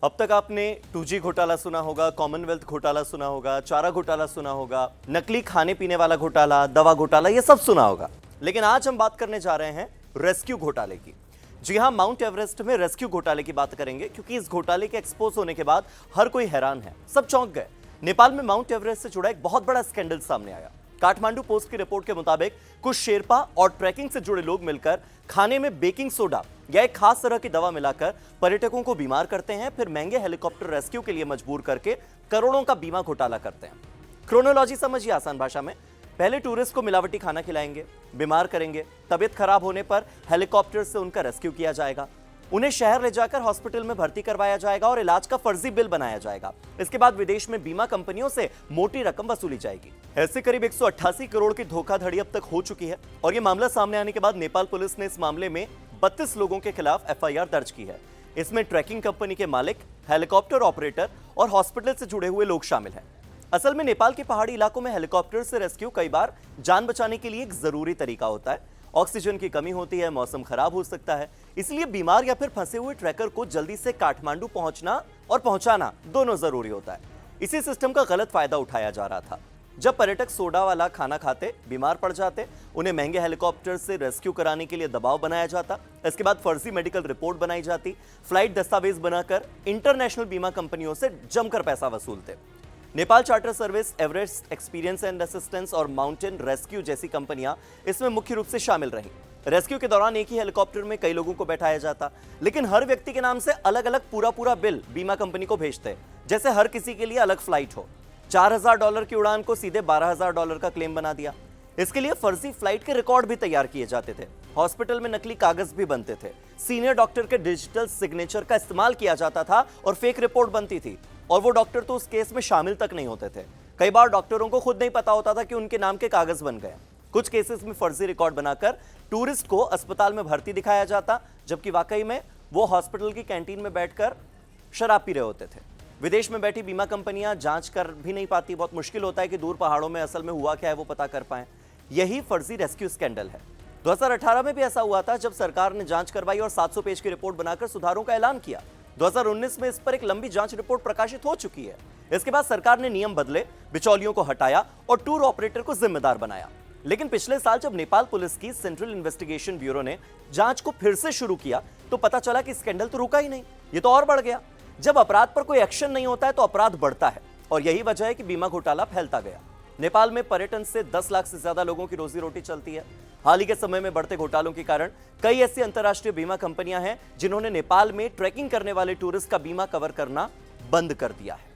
अब तक आपने 2G घोटाला सुना होगा, कॉमनवेल्थ घोटाला सुना होगा, चारा घोटाला सुना होगा, नकली खाने पीने वाला घोटाला, दवा घोटाला, ये सब सुना होगा। लेकिन आज हम बात करने जा रहे हैं रेस्क्यू घोटाले की। जी हां, माउंट एवरेस्ट में रेस्क्यू घोटाले की बात करेंगे, क्योंकि इस घोटाले के एक्सपोज होने के बाद हर कोई हैरान है, सब चौंक गए। नेपाल में माउंट एवरेस्ट से जुड़ा एक बहुत बड़ा स्कैंडल सामने आया। काठमांडू पोस्ट की रिपोर्ट के मुताबिक कुछ शेरपा और ट्रैकिंग से जुड़े लोग मिलकर खाने में बेकिंग सोडा या एक खास तरह की दवा मिलाकर पर्यटकों को बीमार करते हैं, फिर महंगे हेलीकॉप्टर रेस्क्यू के लिए मजबूर करके करोड़ों का बीमा घोटाला करते हैं। क्रोनोलॉजी समझिए आसान भाषा में। पहले टूरिस्ट को मिलावटी खाना खिलाएंगे, बीमार करेंगे, तबीयत खराब होने पर हेलीकॉप्टर से उनका रेस्क्यू किया जाएगा, उन्हें शहर ले जाकर हॉस्पिटल में भर्ती करवाया जाएगा और इलाज का फर्जी बिल बनाया जाएगा। इसके बाद विदेश में बीमा कंपनियों से मोटी रकम वसूली जाएगी। ऐसे करीब 188 करोड़ की धोखाधड़ी अब तक हो चुकी है और यह मामला सामने आने के बाद नेपाल पुलिस ने इस मामले में 32 लोगों के खिलाफ एफआईआर दर्ज की है। इसमें ट्रैकिंग कंपनी के मालिक, हेलीकॉप्टर ऑपरेटर और हॉस्पिटल से जुड़े हुए लोग शामिल हैं। असल में नेपाल के पहाड़ी इलाकों में हेलीकॉप्टर से रेस्क्यू कई बार जान बचाने के लिए एक जरूरी तरीका होता है। ऑक्सीजन की कमी होती है, मौसम खराब हो सकता है, इसलिए बीमार या फिर फंसे हुए ट्रैकर को जल्दी से काठमांडू पहुंचना और पहुंचाना दोनों जरूरी होता है। इसी सिस्टम का गलत फायदा उठाया जा रहा था। जब पर्यटक सोडा वाला खाना खाते, बीमार पड़ जाते, उन्हें महंगे हेलीकॉप्टर से रेस्क्यू कराने के लिए दबाव बनाया जाता। इसके बाद फर्जी मेडिकल रिपोर्ट बनाई जाती, फ्लाइट दस्तावेज बनाकर इंटरनेशनल बीमा कंपनियों से जमकर पैसा वसूलते। Nepal charter service, Everest experience and assistance और माउंटेन रेस्क्यू जैसी कंपनियां इसमें मुख्य रूप से शामिल रहीं। रेस्क्यू के दौरान एक ही हेलीकॉप्टर में कई लोगों को बैठाया जाता, लेकिन हर व्यक्ति के नाम से अलग अलग पूरा बिल बीमा कंपनी को भेजते, जैसे हर किसी के लिए अलग फ्लाइट हो। $4000 की उड़ान को सीधे $12000 का क्लेम बना दिया। इसके लिए फर्जी फ्लाइट के रिकॉर्ड भी तैयार किए जाते थे। हॉस्पिटल में नकली कागज भी बनते थे। सीनियर डॉक्टर के डिजिटल सिग्नेचर का इस्तेमाल किया जाता था और फेक रिपोर्ट बनती थी, और वो डॉक्टर तो उस केस में शामिल तक नहीं होते थे। कई बार डॉक्टरों को खुद नहीं पता होता था कि उनके नाम के कागज बन गए। कुछ केसेस में फर्जी रिकॉर्ड बनाकर टूरिस्ट को अस्पताल में भर्ती दिखाया जाता, जबकि वाकई में वो हॉस्पिटल की कैंटीन में बैठकर शराब पी रहे होते थे। विदेश में बैठी बीमा कंपनियां जांच कर भी नहीं पाती। बहुत मुश्किल होता है कि दूर पहाड़ों में असल में हुआ क्या है वो पता कर पाएं। यही फर्जी रेस्क्यू स्कैंडल है। 2018 में भी ऐसा हुआ था, जब सरकार ने जांच करवाई और 700 पेज की रिपोर्ट बनाकर सुधारों का ऐलान किया। 2019 में इस पर एक लंबी जांच रिपोर्ट प्रकाशित हो चुकी है। इसके बाद सरकार ने नियम बदले, बिचौलियों को हटाया और टूर ऑपरेटर को जिम्मेदार बनाया। लेकिन पिछले साल जब नेपाल पुलिस की सेंट्रल इन्वेस्टिगेशन ब्यूरो ने जांच को फिर से शुरू किया, तो पता चला कि स्कैंडल तो रुका ही नहीं, ये तो और बढ़ गया। जब अपराध पर कोई एक्शन नहीं होता है तो अपराध बढ़ता है, और यही वजह है कि बीमा घोटाला फैलता गया। नेपाल में पर्यटन से 10 लाख से ज्यादा लोगों की रोजी रोटी चलती है। हाल ही के समय में बढ़ते घोटालों के कारण कई ऐसी अंतर्राष्ट्रीय बीमा कंपनियां हैं जिन्होंने नेपाल में ट्रैकिंग करने वाले टूरिस्ट का बीमा कवर करना बंद कर दिया है।